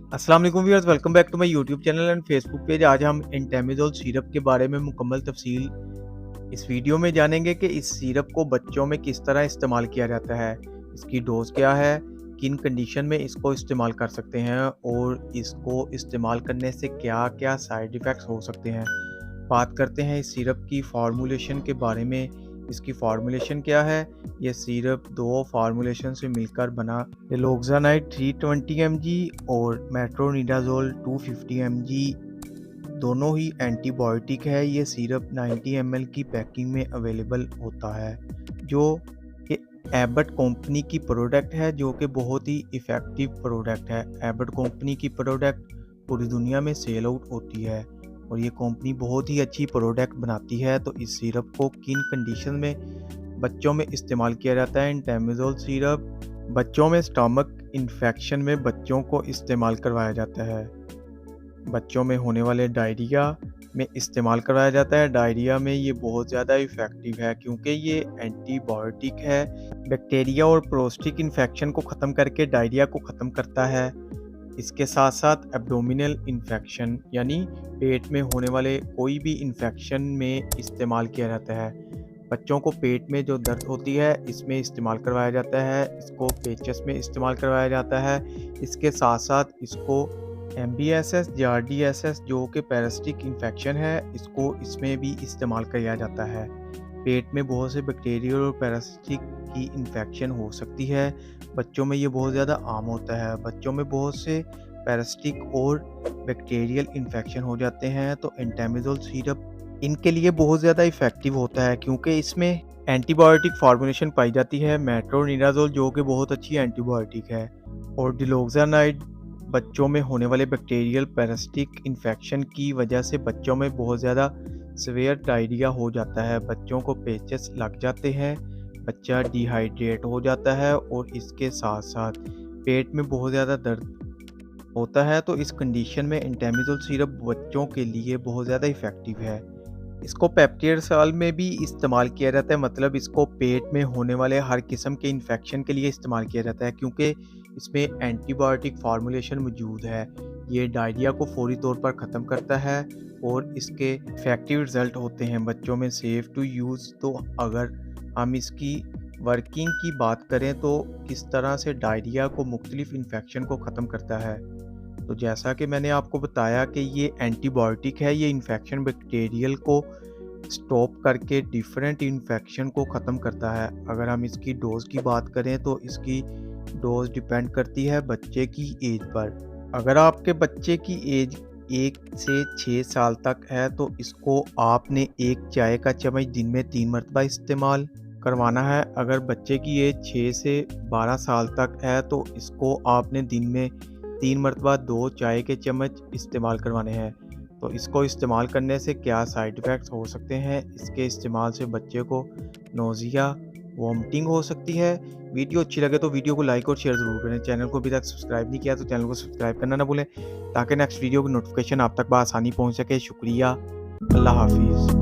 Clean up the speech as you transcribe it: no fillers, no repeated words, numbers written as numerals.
अस्सलाम वालेकुम viewers, welcome back to my YouTube channel and Facebook page. आज हम इंटेमिजोल सिरप के बारे में मुकम्मल तफसील इस वीडियो में जानेंगे कि इस सिरप को बच्चों में किस तरह इस्तेमाल किया जाता है, इसकी डोज क्या है, किन कंडीशन में इसको इस्तेमाल कर सकते हैं और इसको इस्तेमाल करने से क्या क्या साइड इफ़ेक्ट्स हो सकते हैं। बात करते हैं इस सिरप की फार्मूलेशन के बारे में। इसकी फार्मूलेशन क्या है? ये सिरप दो फार्मूलेशन से मिलकर बना रिलोक्सानाइड 320 mg और मेट्रोनिडाज़ोल 250 mg दोनों ही एंटीबायोटिक है। ये सिरप 90 ml की पैकिंग में अवेलेबल होता है, जो कि एबट कंपनी की प्रोडक्ट है, जो कि बहुत ही इफ़ेक्टिव प्रोडक्ट है। एबट कंपनी की प्रोडक्ट पूरी दुनिया में सेल आउट होती है और ये कंपनी बहुत ही अच्छी प्रोडक्ट बनाती है। तो इस सिरप को किन कंडीशन में बच्चों में इस्तेमाल किया जाता है? इंटेमिजोल सिरप बच्चों में स्टमक इन्फेक्शन में बच्चों को इस्तेमाल करवाया जाता है। बच्चों में होने वाले डायरिया में इस्तेमाल करवाया जाता है। डायरिया में ये बहुत ज़्यादा इफ़ेक्टिव है क्योंकि ये एंटीबायोटिक है। बैक्टीरिया और प्रोस्टेट इन्फेक्शन को ख़त्म करके डायरिया को ख़त्म करता है। इसके साथ साथ एब्डोमिनल इन्फेक्शन यानी पेट में होने वाले कोई भी इन्फेक्शन में इस्तेमाल किया जाता है। बच्चों को पेट में जो दर्द होती है इसमें इस्तेमाल करवाया जाता है। इसको पेचेस में इस्तेमाल करवाया जाता है। इसके साथ साथ इसको MBSS JRDSS जो कि पैरासिटिक इन्फेक्शन है, इसको इसमें भी इस्तेमाल किया जाता है। पेट में बहुत से बैक्टीरियल और पैरासिटिक की इन्फेक्शन हो सकती है। बच्चों में ये बहुत ज़्यादा आम होता है। बच्चों में बहुत से पैरासिटिक और बैक्टीरियल इन्फेक्शन हो जाते हैं, तो इंटेमिजोल सिरप इनके लिए बहुत ज़्यादा इफ़ेक्टिव होता है क्योंकि इसमें एंटीबायोटिक फार्मूलेशन पाई जाती है। मेट्रोनिडाज़ोल जो कि बहुत अच्छी एंटीबायोटिक है और डिलोक्सानाइड बच्चों में होने वाले बैक्टीरियल पैरासिटिक इन्फेक्शन की वजह से बच्चों में बहुत ज़्यादा सीवियर डायरिया हो जाता है। बच्चों को पेचेस लग जाते हैं, बच्चा डिहाइड्रेट हो जाता है और इसके साथ साथ पेट में बहुत ज़्यादा दर्द होता है। तो इस कंडीशन में इंटेमिजोल सिरप बच्चों के लिए बहुत ज़्यादा इफ़ेक्टिव है। इसको पेप्टिड साल में भी इस्तेमाल किया जाता है, मतलब इसको पेट में होने वाले हर किस्म के इन्फेक्शन के लिए इस्तेमाल किया जाता है क्योंकि इसमें एंटीबायोटिक फार्मूलेशन मौजूद है। ये डायरिया को फौरी तौर पर ख़त्म करता है और इसके इफेक्टिव रिज़ल्ट होते हैं बच्चों में सेफ़ टू यूज़। तो अगर हम इसकी वर्किंग की बात करें तो किस तरह से डायरिया को मुख्तलिफ इन्फेक्शन को ख़त्म करता है, तो जैसा कि मैंने आपको बताया कि ये एंटीबायोटिक है। ये इन्फेक्शन बैक्टीरियल को स्टॉप करके डिफरेंट इन्फेक्शन को ख़त्म करता है। अगर हम इसकी डोज़ की बात करें तो इसकी डोज़ डिपेंड करती है बच्चे की एज पर। अगर आपके बच्चे की एज 1 से 6 साल तक है तो इसको आपने एक चाय का चम्मच दिन में 3 मरतबा इस्तेमाल करवाना है। अगर बच्चे की एज 6 से 12 साल तक है तो इसको आपने दिन में 3 मरतबा 2 चाय के चम्मच इस्तेमाल करवाने हैं। तो इसको इस्तेमाल करने से क्या साइड इफ़ेक्ट्स हो सकते हैं? इसके इस्तेमाल से बच्चे को नोज़िया, वॉमिटिंग हो सकती है। वीडियो अच्छी लगे तो वीडियो को लाइक और शेयर ज़रूर करें। चैनल को अभी तक सब्सक्राइब नहीं किया तो चैनल को सब्सक्राइब करना ना भूलें ताकि नेक्स्ट वीडियो की नोटिफिकेशन आप तक बआसानी पहुँच सके। शुक्रिया। अल्लाह हाफिज़।